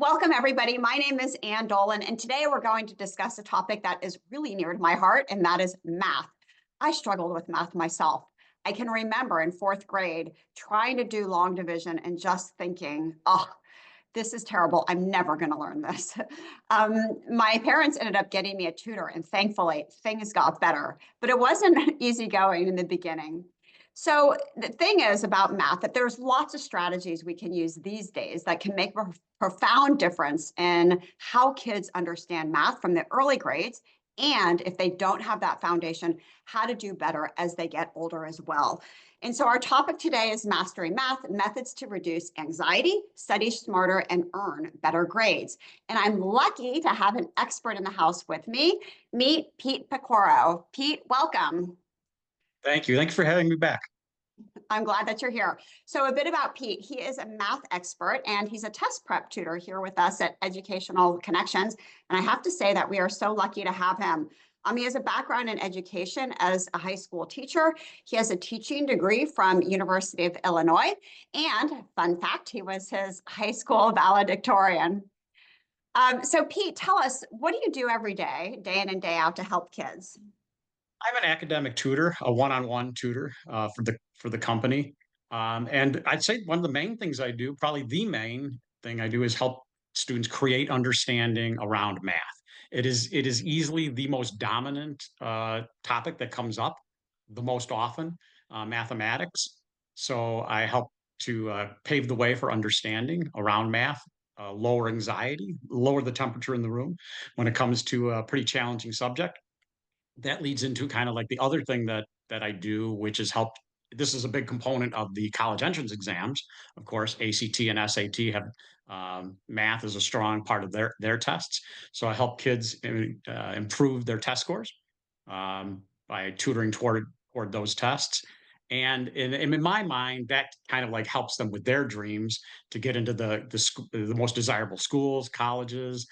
Welcome, everybody. My name is Ann Dolan, and today we're going to discuss a topic that is really near to my heart, and that is math. I struggled with math myself. I can remember in fourth grade trying to do long division and just thinking, oh, this is terrible. I'm never going to learn this. My parents ended up getting me a tutor, and thankfully things got better, but it wasn't easy going in the beginning. So the thing is about math that there's lots of strategies we can use these days that can make a profound difference in how kids understand math from the early grades. And if they don't have that foundation, how to do better as they get older as well. And so our topic today is Mastering Math, Methods to Reduce Anxiety, Study Smarter, and Earn Better Grades. And I'm lucky to have an expert in the house with me. Meet Pete Pecoraro. Pete, welcome. Thank you. Thanks for having me back. I'm glad that you're here. So a bit about Pete. He is a math expert and he's a test prep tutor here with us at Educational Connections. And I have to say that we are so lucky to have him. He has a background in education as a high school teacher. He has a teaching degree from University of Illinois. And fun fact, he was his high school valedictorian. So Pete, tell us, what do you do every day, day in and day out to help kids? I'm an academic tutor, a one-on-one tutor for the company. And I'd say one of the main things I do, probably the main thing I do, is help students create understanding around math. It is easily the most dominant topic that comes up the most often, mathematics. So I help to pave the way for understanding around math, lower anxiety, lower the temperature in the room when it comes to a pretty challenging subject. That leads into kind of like the other thing that I do, which is help. This is a big component of the college entrance exams. Of course, ACT and SAT have math is a strong part of their tests. So I help kids improve their test scores by tutoring toward those tests. And in my mind, that kind of like helps them with their dreams to get into the most desirable schools, colleges,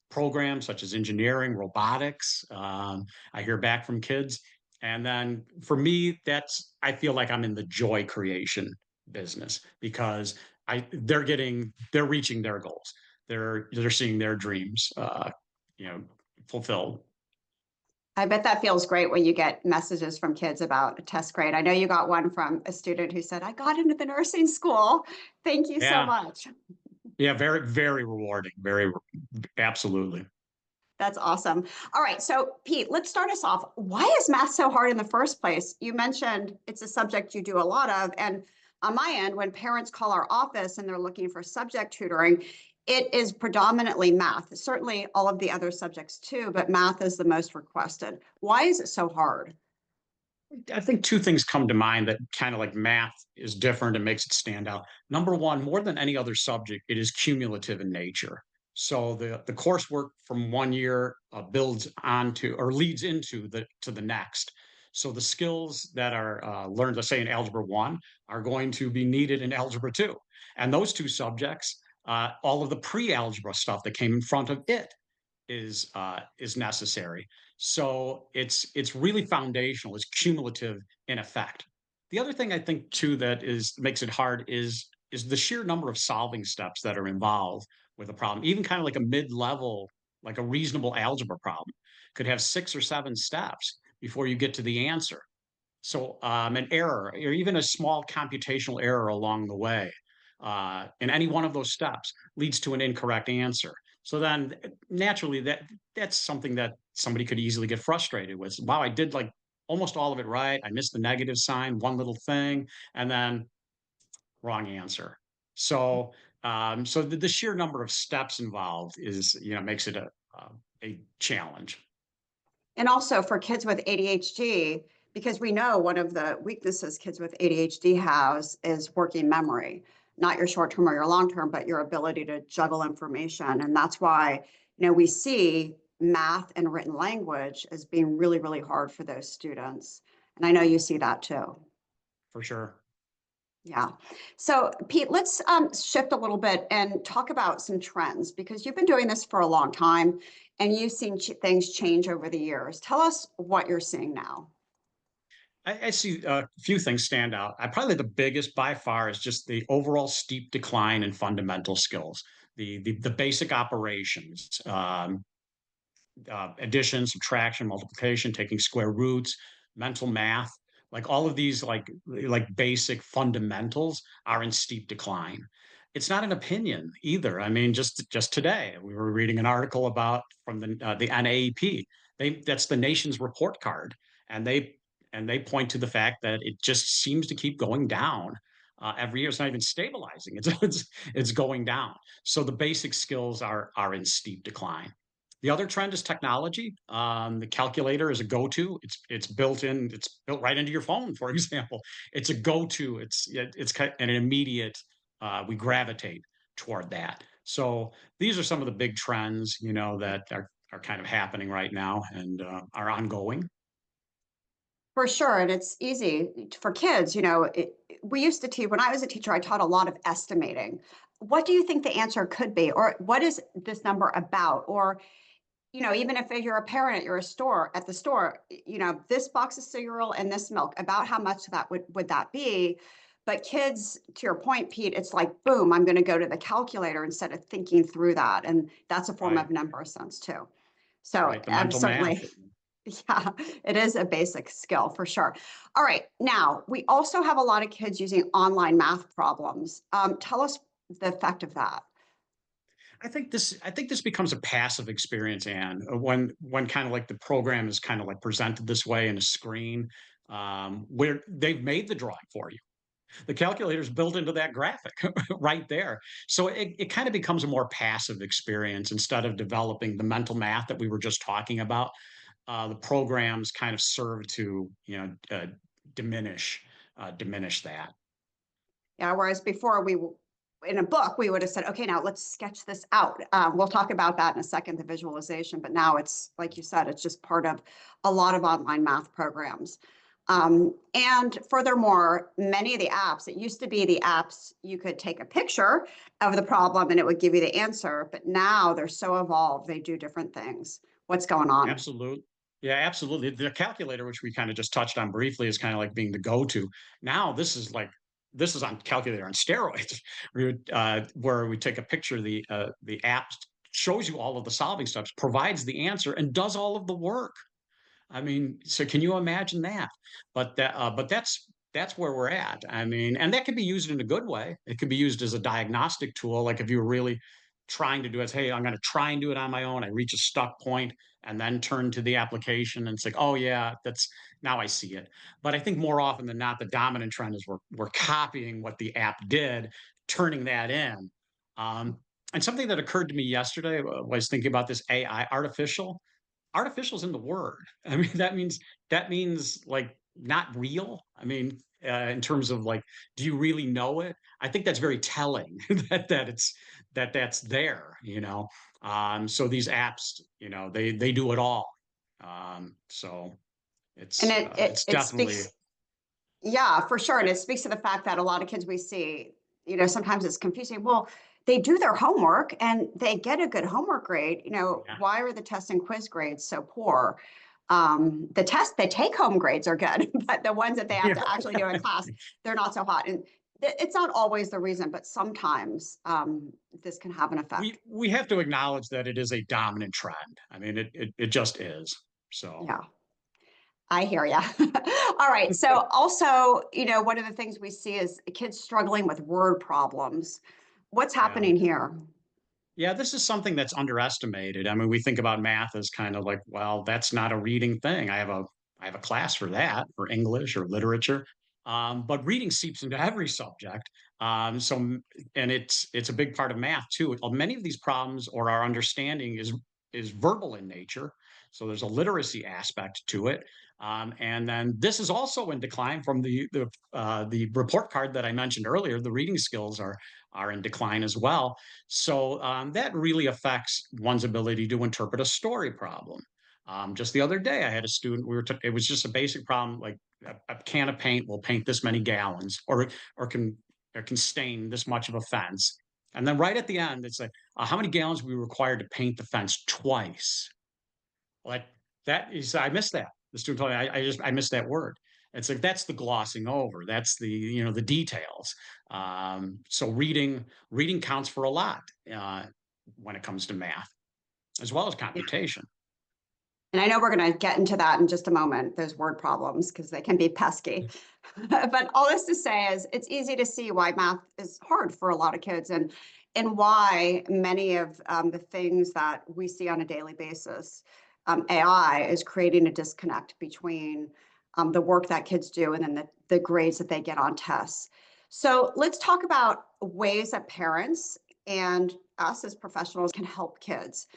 programs such as engineering, robotics. I hear back from kids. And then for me, I feel like I'm in the joy creation business because they're reaching their goals. They're seeing their dreams, you know, fulfilled. I bet that feels great when you get messages from kids about a test grade. I know you got one from a student who said, I got into the nursing school. Thank you so Yeah. much. Yeah. Very, very rewarding. Absolutely. That's awesome. All right. So, Pete, let's start us off. Why is math so hard in the first place? You mentioned it's a subject you do a lot of. And on my end, when parents call our office and they're looking for subject tutoring, it is predominantly math. Certainly all of the other subjects too, but math is the most requested. Why is it so hard? I think two things come to mind that kind of like math is different and makes it stand out. Number one, more than any other subject, it is cumulative in nature. So the coursework from one year builds onto or leads into the next. So the skills that are learned, let's say in algebra one, are going to be needed in algebra two, and those two subjects, all of the pre-algebra stuff that came in front of it is necessary. So it's really foundational. It's cumulative in effect. The other thing I think too that is makes it hard is the sheer number of solving steps that are involved with a problem. Even kind of like a mid-level, like a reasonable algebra problem, could have 6 or 7 steps before you get to the answer. So an error or even a small computational error along the way in any one of those steps leads to an incorrect answer. So then naturally that's something that somebody could easily get frustrated with. Wow, I did like almost all of it right. I missed the negative sign, one little thing, and then wrong answer. So so the sheer number of steps involved is makes it a challenge. And also for kids with ADHD, because we know one of the weaknesses kids with ADHD has is working memory, not your short term or your long term, but your ability to juggle information. And that's why, we see math and written language as being really, really hard for those students. And I know you see that too. For sure. Yeah. So, Pete, let's shift a little bit and talk about some trends because you've been doing this for a long time and you've seen things change over the years. Tell us what you're seeing now. I see a few things stand out. Probably the biggest by far is just the overall steep decline in fundamental skills, the basic operations, addition, subtraction, multiplication, taking square roots, mental math, like all of these like basic fundamentals are in steep decline. It's not an opinion either. I mean, just today we were reading an article about from the NAEP. That's the nation's report card, and they point to the fact that it just seems to keep going down every year. It's not even stabilizing. It's going down. So the basic skills are in steep decline. The other trend is technology. The calculator is a go-to. It's built in. It's built right into your phone, for example. It's a go-to. It's an immediate. We gravitate toward that. So these are some of the big trends, that are kind of happening right now and are ongoing. For sure, and it's easy for kids, we used to teach, when I was a teacher, I taught a lot of estimating. What do you think the answer could be? Or what is this number about? Or, even if you're a parent at the store, this box of cereal and this milk, about how much that would that be? But kids, to your point, Pete, it's like, boom, I'm going to go to the calculator instead of thinking through that. And that's a form Right, of number sense too. So right. The I'm mental math. certainly yeah, it is a basic skill for sure. All right, now we also have a lot of kids using online math problems. Tell us the effect of that. I think this becomes a passive experience, Anne, when kind of like the program is kind of like presented this way in a screen, where they've made the drawing for you. The calculator's built into that graphic right there. So it kind of becomes a more passive experience instead of developing the mental math that we were just talking about. The programs kind of serve to, diminish that. Yeah, whereas before in a book, we would have said, okay, now let's sketch this out. We'll talk about that in a second, the visualization, but now it's, like you said, it's just part of a lot of online math programs. And furthermore, many of the apps, it used to be the apps, you could take a picture of the problem and it would give you the answer, but now they're so evolved, they do different things. What's going on? Absolutely. Yeah, absolutely. The calculator, which we kind of just touched on briefly, is kind of like being the go-to. Now, this is on calculator on steroids, where we take a picture. The app shows you all of the solving steps, provides the answer, and does all of the work. I mean, so can you imagine that? But that's where we're at. I mean, and that can be used in a good way. It could be used as a diagnostic tool. Like if you were really trying to do it, hey, I'm going to try and do it on my own. I reach a stuck point and then turn to the application and it's like, oh yeah, that's now I see it. But I think more often than not, the dominant trend is we're copying what the app did, turning that in. And something that occurred to me yesterday was thinking about this AI, artificial's in the word. I mean, that means like not real. I mean, in terms of like, do you really know it? I think that's very telling that's there. So these apps, they do it all. So And it's it, it, it's it definitely speaks Yeah, for sure. And it speaks to the fact that a lot of kids we see, sometimes it's confusing. Well, they do their homework and they get a good homework grade. yeah. Why are the test and quiz grades so poor? The take home grades are good, but the ones that they have Yeah. to actually do in class, they're not so hot. And it's not always the reason, but sometimes this can have an effect. We have to acknowledge that it is a dominant trend. I mean, it just is. So Yeah. I hear you. All right. So also, one of the things we see is kids struggling with word problems. What's yeah. happening here? Yeah, this is something that's underestimated. I mean, we think about math as kind of like, well, that's not a reading thing. I have a class for that, for English or literature. But reading seeps into every subject. And it's a big part of math too. Many of these problems or our understanding is verbal in nature. So there's a literacy aspect to it. And then this is also in decline from the report card that I mentioned earlier. The reading skills are in decline as well. So that really affects one's ability to interpret a story problem. Just the other day, I had a student. It was just a basic problem, like a can of paint will paint this many gallons, or can stain this much of a fence. And then right at the end, it's like, how many gallons we required to paint the fence twice? Like that is, I missed that. The student told me, I missed that word. It's like that's the glossing over. That's the the details. So reading counts for a lot when it comes to math as well as computation. And I know we're going to get into that in just a moment, those word problems, because they can be pesky. But all this to say is it's easy to see why math is hard for a lot of kids and why many of the things that we see on a daily basis, AI is creating a disconnect between the work that kids do and then the grades that they get on tests. So let's talk about ways that parents and us as professionals can help kids.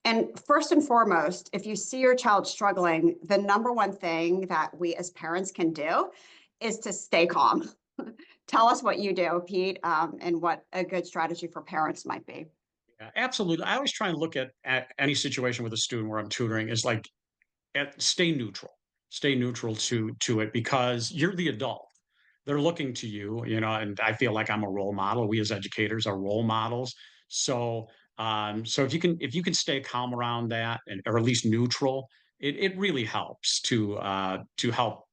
And first and foremost, if you see your child struggling, the number one thing that we as parents can do is to stay calm. Tell us what you do, Pete, and what a good strategy for parents might be. Yeah, absolutely. I always try and look at any situation with a student where I'm tutoring is like stay neutral to it because you're the adult. They're looking to you, and I feel like I'm a role model. We as educators are role models. So, so if you can stay calm around that and or at least neutral, it really helps to help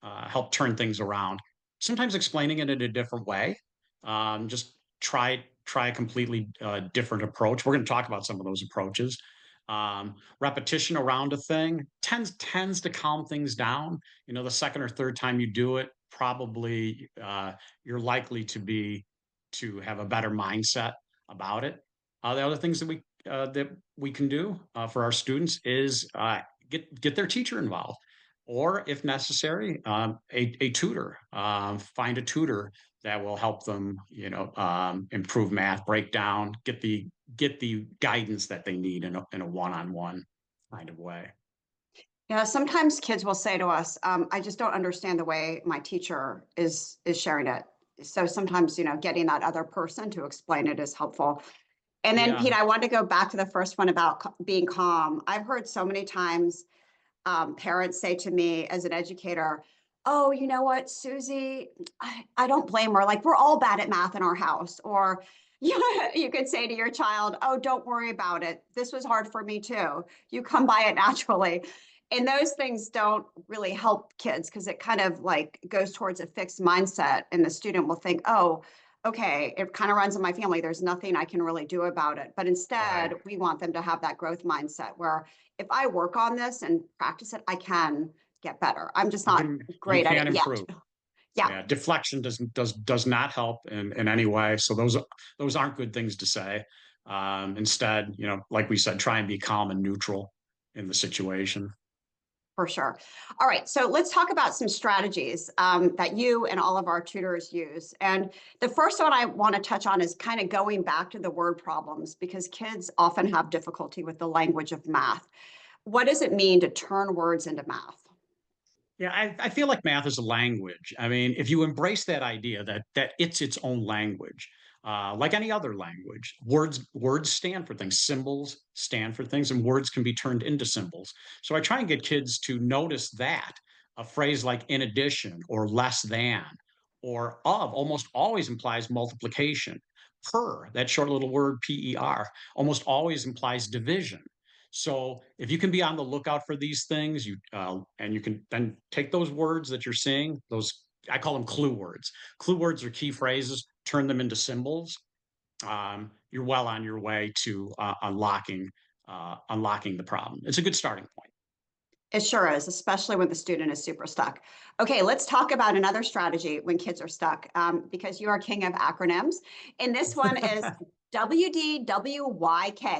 help turn things around. Sometimes explaining it in a different way. Just try a completely different approach. We're going to talk about some of those approaches. Repetition around a thing tends to calm things down. The second or third time you do it, probably you're likely to have a better mindset about it. The other things that we can do for our students is get their teacher involved, or if necessary, a tutor. Find a tutor that will help them, improve math, break down, get the guidance that they need in a one-on-one kind of way. Yeah, sometimes kids will say to us, I just don't understand the way my teacher is sharing it. So sometimes, getting that other person to explain it is helpful. And then, Yeah, Pete, I want to go back to the first one about being calm. I've heard so many times parents say to me as an educator, oh, you know what, Susie, I don't blame her. Like, we're all bad at math in our house. Or you could say to your child, oh, don't worry about it. This was hard for me too. You come by it naturally. And those things don't really help kids because it kind of like goes towards a fixed mindset. And the student will think, oh, okay, it kind of runs in my family. There's nothing I can really do about it. But instead, right. we want them to have that growth mindset where if I work on this and practice it, I can get better. I'm just You not can you great at can it yet. improve. Yeah, Yeah, deflection does not help in any way. So those aren't good things to say. Instead, like we said, try and be calm and neutral in the situation. for sure. All right, so let's talk about some strategies that you and all of our tutors use. And the first one I want to touch on is kind of going back to the word problems because kids often have difficulty with the language of math. What does it mean to turn words into math? Yeah, I feel like math is a language. I mean, if you embrace that idea that it's its own language, like any other language, words stand for things, symbols stand for things, and words can be turned into symbols. So I try and get kids to notice that a phrase like in addition or less than or of almost always implies multiplication. Per, that short little word per, almost always implies division. So if you can be on the lookout for these things, and you can then take those words that you're seeing, those I call them clue words. Clue words are key phrases. Turn them into symbols. You're well on your way to unlocking the problem. It's a good starting point. It sure is, especially when the student is super stuck. Okay, let's talk about another strategy when kids are stuck, because you are king of acronyms. And this one is WDWYK,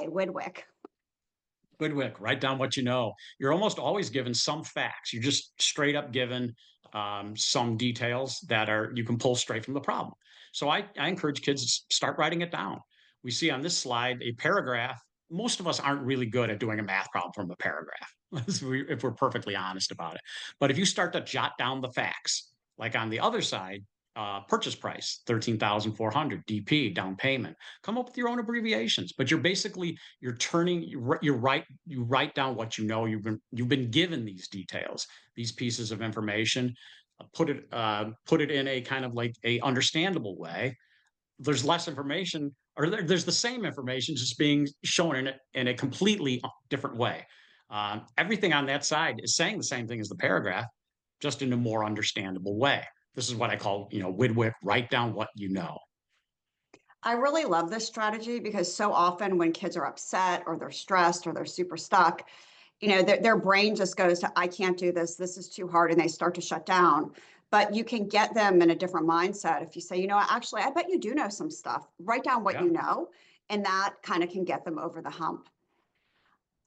Widwick. Good Wick, write down what you know. You're almost always given some facts. You're just straight up given some details that are you can pull straight from the problem. So I encourage kids to start writing it down. We see on this slide a paragraph. Most of us aren't really good at doing a math problem from a paragraph, if we're perfectly honest about it. But if you start to jot down the facts, like on the other side, purchase price 13,400, DP down payment, come up with your own abbreviations. But you're turning you write down what you know. You've been given these details, these pieces of information. Put it in a kind of like a understandable way. There's less information, or there's the same information just being shown in a completely different way. Everything on that side is saying the same thing as the paragraph. just in a more understandable way. This is what I call, Widwick, write down what you know. I really love this strategy because so often when kids are upset or they're stressed or they're super stuck, their brain just goes to, I can't do this. This is too hard. And they start to shut down. But you can get them in a different mindset if you say, actually, I bet you do know some stuff. Write down what Yeah. you know. And that kind of can get them over the hump.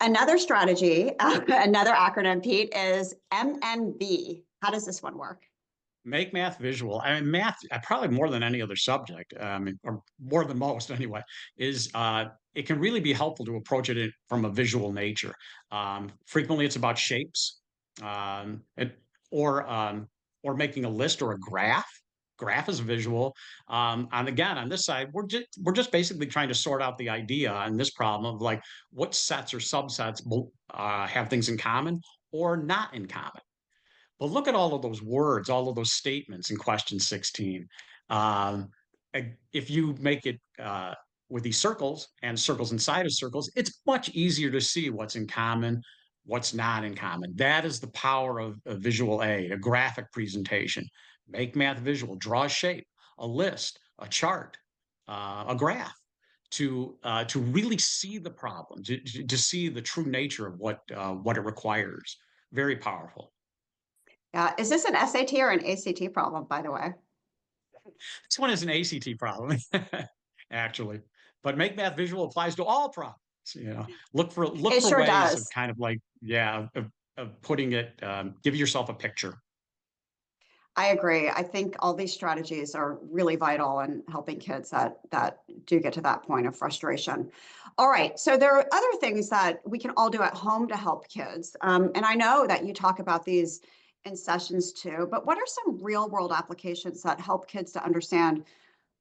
Another strategy, another acronym, Pete, is MNV. How does this one work? Make math visual. I mean, math, probably more than any other subject, or more than most anyway, is it can really be helpful to approach it from a visual nature. Frequently, it's about shapes, um, it, or um, or making a list or a graph. Graph is visual. And again, on this side, we're just basically trying to sort out the idea on this problem of like what sets or subsets have things in common or not in common. But look at all of those words, all of those statements in question 16. Um, if you make it with these circles and circles inside of circles, it's much easier to see what's in common, what's not in common. That is the power of visual aid, a graphic presentation. Make math visual, draw a shape, a list, a chart, a graph to really see the problem, to see the true nature of what it requires. Very powerful. Is this an SAT or an ACT problem, by the way? This one is an ACT problem, actually. But make math visual applies to all problems. Look It for sure ways of does. kind of like, yeah, of putting it. Give yourself a picture. I agree. I think all these strategies are really vital in helping kids that do get to that point of frustration. All right, so there are other things that we can all do at home to help kids, and I know that you talk about these in sessions too. But what are some real world applications that help kids to understand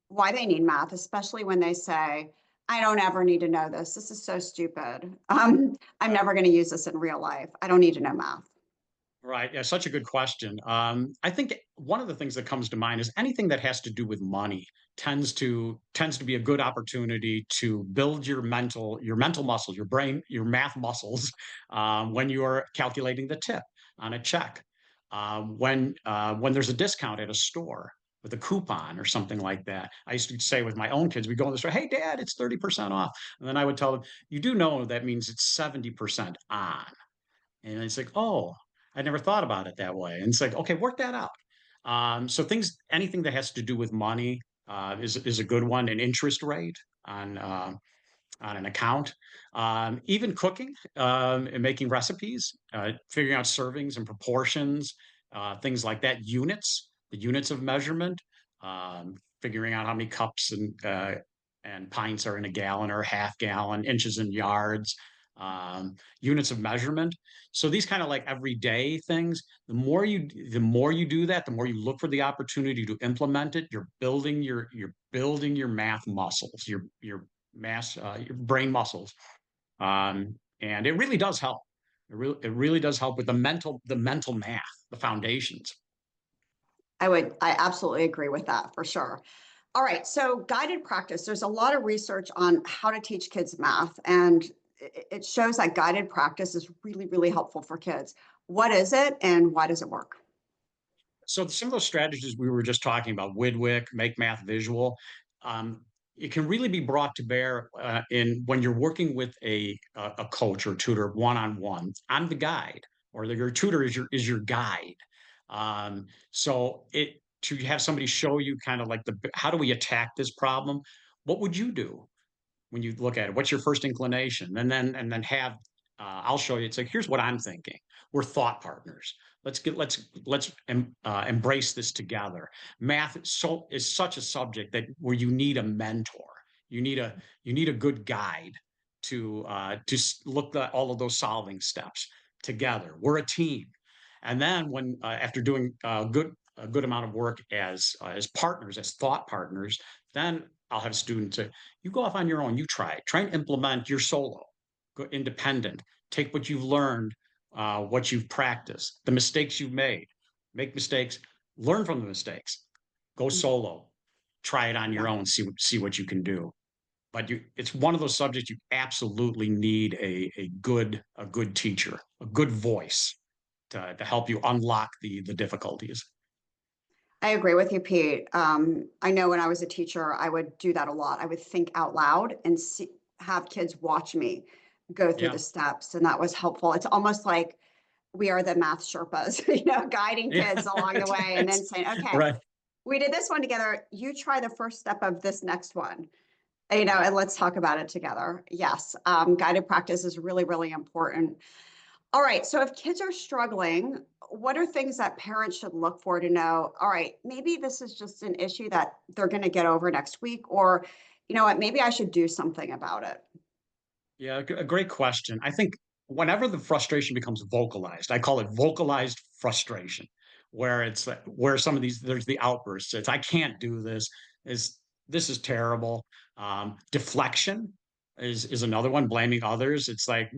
why they need math, especially when they say, "I don't ever need to know this. This is so stupid. I'm never going to use this in real life. I don't need to know math." Right. Yeah, such a good question. I think one of the things that comes to mind is anything that has to do with money tends to be a good opportunity to build your mental muscle, your brain, your math muscles when you are calculating the tip on a check, when there's a discount at a store with a coupon or something like that. I used to say with my own kids, we go in the store, "Hey, Dad, it's 30% off," and then I would tell them, "You do know that means it's 70% on." And it's like, oh, I never thought about it that way. And it's like, okay, work that out. So anything that has to do with money is a good one. An interest rate on an account, even cooking and making recipes, figuring out servings and proportions, things like that. The units of measurement, figuring out how many cups and pints are in a gallon or a half gallon, inches and yards, units of measurement. So these kind of like everyday things. The more you do that, the more you look for the opportunity to implement it. You're building your math muscles, your brain muscles, and it really does help. It really does help with the mental math, the foundations. I absolutely agree with that for sure. All right, so guided practice. There's a lot of research on how to teach kids math, and it shows that guided practice is really, really helpful for kids. What is it, and why does it work? So some of those strategies we were just talking about, Widwick, make math visual, um, it can really be brought to bear in when you're working with a coach or tutor one on one. I'm the guide, or your tutor is your guide. So it to have somebody show you kind of like how do we attack this problem? What would you do when you look at it? What's your first inclination? And then have I'll show you. It's like, here's what I'm thinking. We're thought partners. Let's embrace this together. Math is such a subject that where you need a mentor. You need a good guide to look at all of those solving steps together. We're a team. And then when after doing a good amount of work as partners, as thought partners, then I'll have students say, you go off on your own, you try and implement your solo, go independent, take what you've learned, what you've practiced, the mistakes you've made, make mistakes, learn from the mistakes, go Mhm. solo, try it on Yeah. your own, see what you can do. But it's one of those subjects you absolutely need a good teacher, a good voice. to help you unlock the difficulties. I agree with you, Pete. I know when I was a teacher, I would do that a lot. I would think out loud and have kids watch me go through Yeah. the steps, and that was helpful. It's almost like we are the math Sherpas, guiding Yeah. kids along the way and then saying, okay, Right. we did this one together. You try the first step of this next one, Right. and let's talk about it together. Yes, guided practice is really, really important. All right. So if kids are struggling, what are things that parents should look for to know, all right, maybe this is just an issue that they're going to get over next week, or, you know what, maybe I should do something about it. Yeah, a great question. I think whenever the frustration becomes vocalized, I call it vocalized frustration, where it's where some of these there's the outbursts. It's I can't do this. Is this is terrible. Deflection is another one. Blaming others. It's like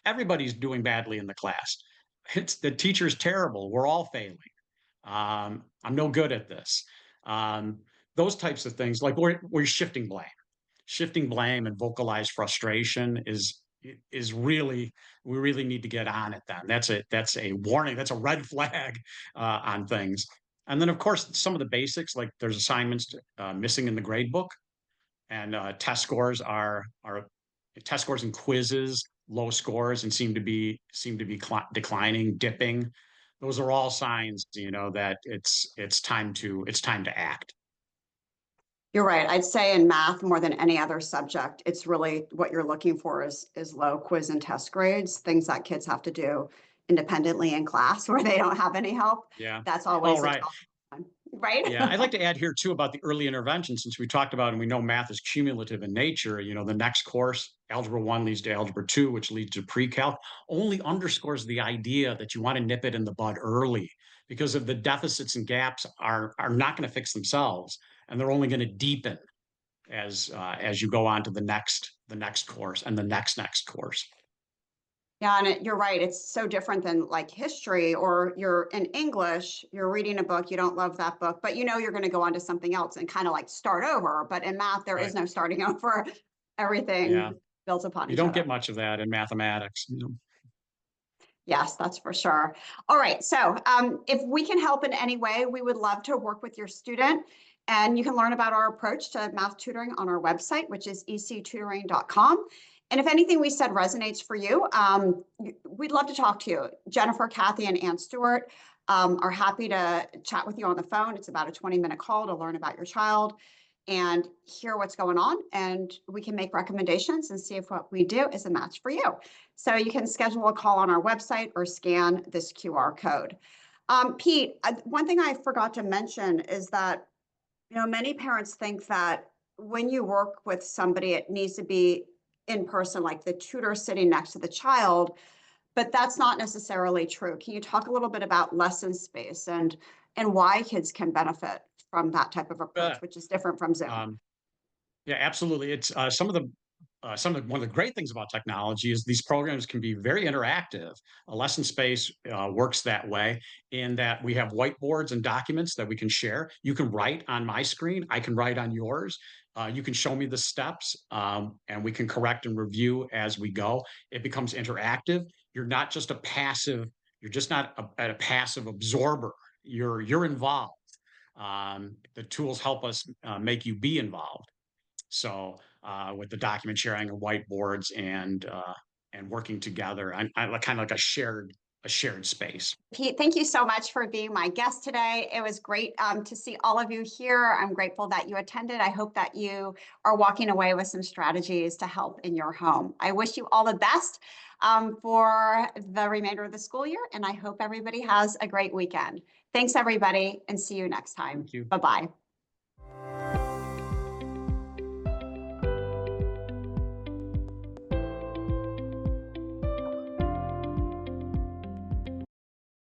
everybody's doing badly in the class. It's the teacher's terrible. We're all failing. I'm no good at this. Um, those types of things. Like we're shifting blame and vocalized frustration is really we really need to get on it. Then that's a warning, that's a red flag on things. And then of course some of the basics, like there's assignments missing in the grade book, and test scores and quizzes low scores and seem to be declining, dipping. Those are all signs, that it's time to act. You're right. I'd say in math more than any other subject, it's really what you're looking for is low quiz and test grades, things that kids have to do independently in class where they don't have any help. Yeah. That's Oh, always a right. tough one, right? Yeah, I'd like to add here too about the early intervention, since we talked about and we know math is cumulative in nature. The next course, Algebra 1 leads to Algebra 2, which leads to pre-calc, only underscores the idea that you want to nip it in the bud early, because of the deficits and gaps are not going to fix themselves, and they're only going to deepen as you go on to the next course and the next course. Yeah, and you're right. It's so different than like history, or you're in English, you're reading a book, you don't love that book, but you're going to go on to something else and kind of like start over. But in math, there is Right. no starting over. Yeah. Everything builds upon You each don't other. get much of that in mathematics. Yes, that's for sure. All right. So if we can help in any way, we would love to work with your student. And you can learn about our approach to math tutoring on our website, which is ectutoring.com. And if anything we said resonates for you, we'd love to talk to you. Jennifer, Kathy, and Ann Stewart are happy to chat with you on the phone. It's about a 20-minute call to learn about your child and hear what's going on. And we can make recommendations and see if what we do is a match for you. So you can schedule a call on our website or scan this QR code. Pete, one thing I forgot to mention is that, many parents think that when you work with somebody, it needs to be in person, like the tutor sitting next to the child, but that's not necessarily true. Can you talk a little bit about lesson space and why kids can benefit from that type of approach, But which is different from Zoom? um, Yeah, absolutely. It's one of the great things about technology is these programs can be very interactive. A lesson space works that way in that we have whiteboards and documents that we can share. You can write on my screen, I can write on yours. You can show me the steps, and we can correct and review as we go. It becomes interactive. You're not just a passive. You're just not a passive absorber. You're involved. The tools help us make you be involved. So with the document sharing and whiteboards and working together, I kind of like a shared space. Pete, thank you so much for being my guest today. It was great to see all of you here. I'm grateful that you attended. I hope that you are walking away with some strategies to help in your home. I wish you all the best for the remainder of the school year, and I hope everybody has a great weekend. Thanks, everybody, and see you next time. Thank you. Bye-bye.